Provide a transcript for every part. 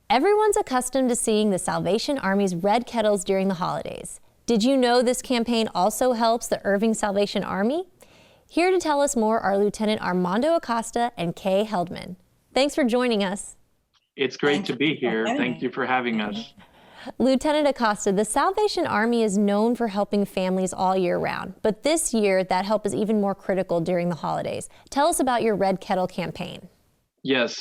Everyone's accustomed to seeing the Salvation Army's red kettles during the holidays. Did you know this campaign also helps the Irving Salvation Army? Here to tell us more are Lieutenant Armando Acosta and Kay Heldman. Thanks for joining us. It's great to be here. Thank you for having us. Lieutenant Acosta, the Salvation Army is known for helping families all year round, but this year that help is even more critical during the holidays. Tell us about your Red Kettle campaign. Yes,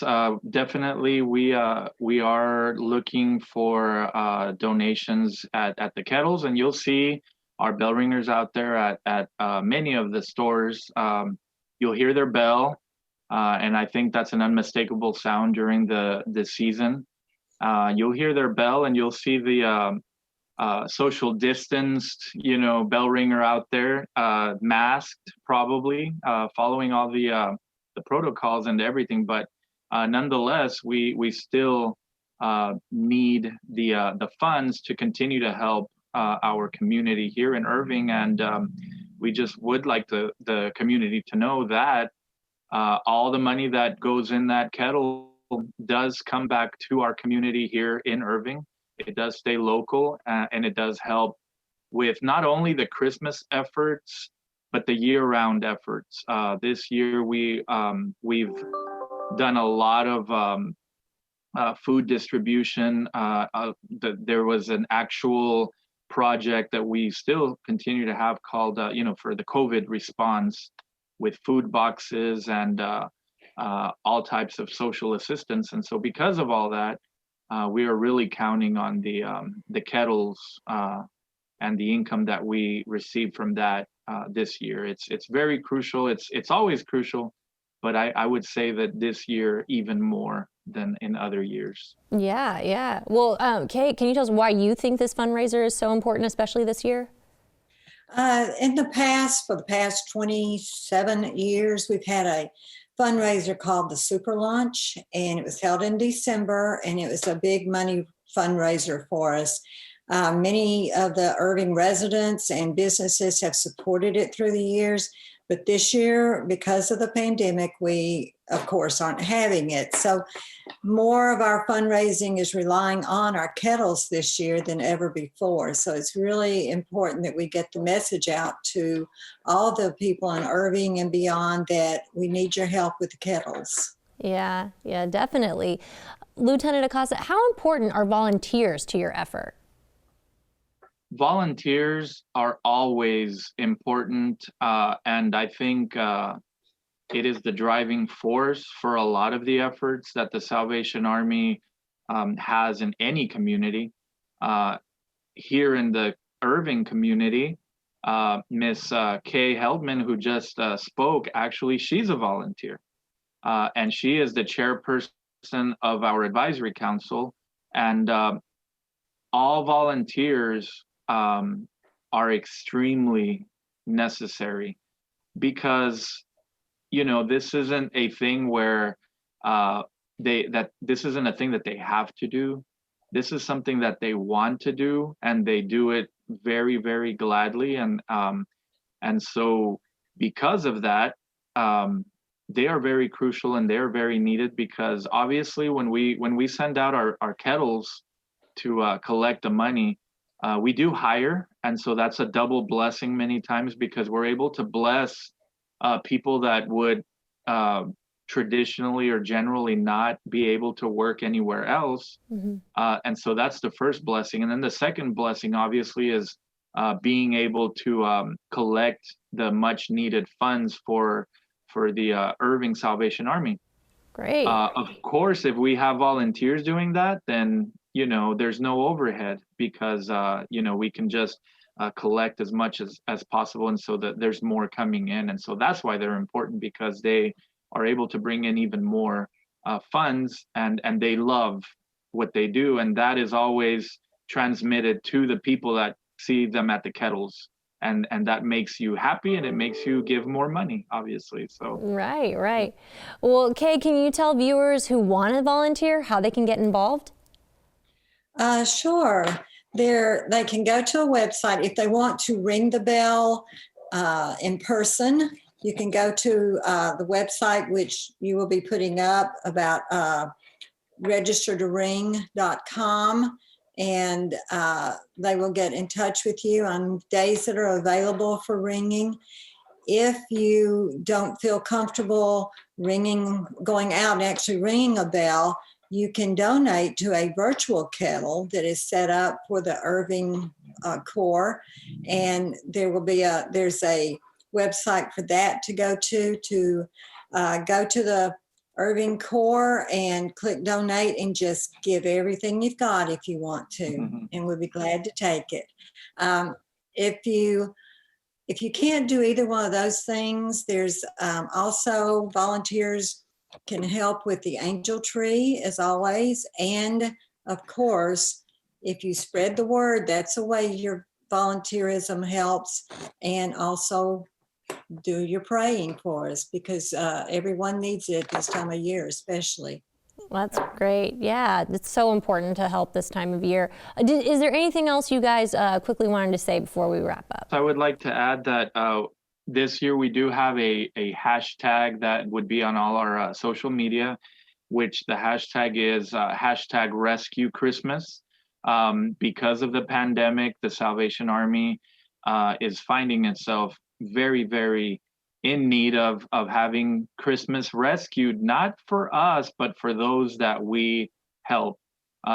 definitely. We are looking for donations at the kettles, and you'll see our bell ringers out there at many of the stores. You'll hear their bell, and I think that's an unmistakable sound during the season. You'll hear their bell, and you'll see the social distanced, bell ringer out there, masked, probably, following all the protocols and everything. But nonetheless, we still need the funds to continue to help our community here in Irving, and we just would like the community to know that all the money that goes in that kettle does come back to our community here in Irving. It does stay local, and it does help with not only the Christmas efforts, but the year-round efforts. This year, we've done a lot of food distribution. There was an actual project that we still continue to have called, for the COVID response, with food boxes and all types of social assistance. And so because of all that, we are really counting on the kettles and the income that we receive from that this year. It's very crucial. It's always crucial, but I would say that this year even more than in other years. Yeah. Well, Kay, can you tell us why you think this fundraiser is so important, especially this year? In the past, for the past 27 years, we've had a fundraiser called the Super Lunch, and it was held in December, and it was a big money fundraiser for us. Many of the Irving residents and businesses have supported it through the years, but this year, because of the pandemic, we, of course, aren't having it. So more of our fundraising is relying on our kettles this year than ever before. So it's really important that we get the message out to all the people in Irving and beyond that we need your help with the kettles. Yeah, definitely. Lieutenant Acosta, how important are volunteers to your effort? Volunteers are always important, and I think it is the driving force for a lot of the efforts that the Salvation Army has in any community. Here in the Irving community, Miss Kay Heldman, who just spoke, actually, she's a volunteer, and she is the chairperson of our advisory council, and all volunteers are extremely necessary, because this isn't a thing where this isn't a thing that they have to do. This is something that they want to do, and they do it very, very gladly. And so because of that, they are very crucial, and they're very needed, because obviously when we send out our kettles to collect the money, we do hire, and so that's a double blessing many times, because we're able to bless people that would traditionally or generally not be able to work anywhere else. Mm-hmm. And so that's the first blessing. And then the second blessing, obviously, is being able to collect the much needed funds for the Irving Salvation Army. Great. Of course, if we have volunteers doing that, then there's no overhead, because we can just collect as much as possible, and so that there's more coming in. And so that's why they're important, because they are able to bring in even more funds, and they love what they do, and that is always transmitted to the people that see them at the kettles, and that makes you happy, and it makes you give more money, obviously. So right. Well, Kay, can you tell viewers who want to volunteer how they can get involved? Sure. They can go to a website. If they want to ring the bell in person, you can go to the website, which you will be putting up about registertoring.com, and they will get in touch with you on days that are available for ringing. If you don't feel comfortable going out and actually ringing a bell, you can donate to a virtual kettle that is set up for the Irving Corps, and there's a website for that to go to go to the Irving Corps and click donate and just give everything you've got if you want to, and we'll be glad to take it. If you can't do either one of those things, there's also volunteers can help with the angel tree, as always. And of course, if you spread the word, that's a way your volunteerism helps. And also do your praying for us, because everyone needs it this time of year, especially. That's great. Yeah, it's so important to help this time of year. Is there anything else you guys quickly wanted to say before we wrap up? I would like to add that this year we do have a hashtag that would be on all our social media, which the hashtag is hashtag Rescue Christmas. Because of the pandemic, the Salvation Army is finding itself very, very in need of having Christmas rescued, not for us, but for those that we help.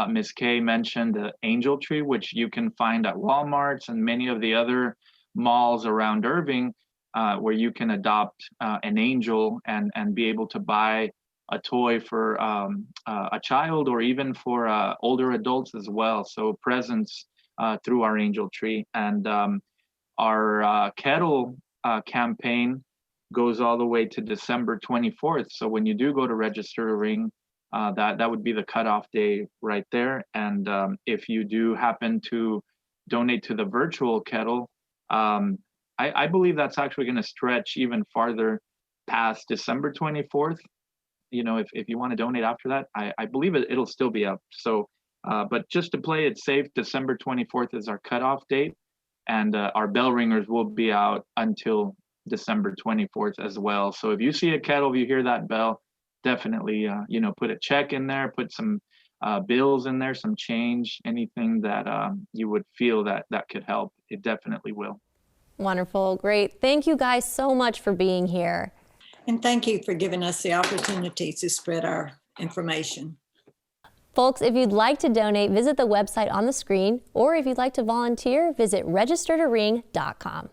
Ms. Kay mentioned the angel tree, which you can find at Walmart's and many of the other malls around Irving, where you can adopt an angel and be able to buy a toy for a child, or even for older adults as well. So presents through our angel tree. And our Kettle campaign goes all the way to December 24th. So when you do go to register to ring, that would be the cutoff day right there. And if you do happen to donate to the virtual Kettle, I believe that's actually going to stretch even farther past December 24th. You know, if you want to donate after that, I believe it'll still be up. So, but just to play it safe, December 24th is our cutoff date, and our bell ringers will be out until December 24th as well. So if you see a kettle, if you hear that bell, definitely, put a check in there, put some bills in there, some change, anything that you would feel that could help. It definitely will. Wonderful. Great. Thank you guys so much for being here. And thank you for giving us the opportunity to spread our information. Folks, if you'd like to donate, visit the website on the screen, or if you'd like to volunteer, visit registertoring.com.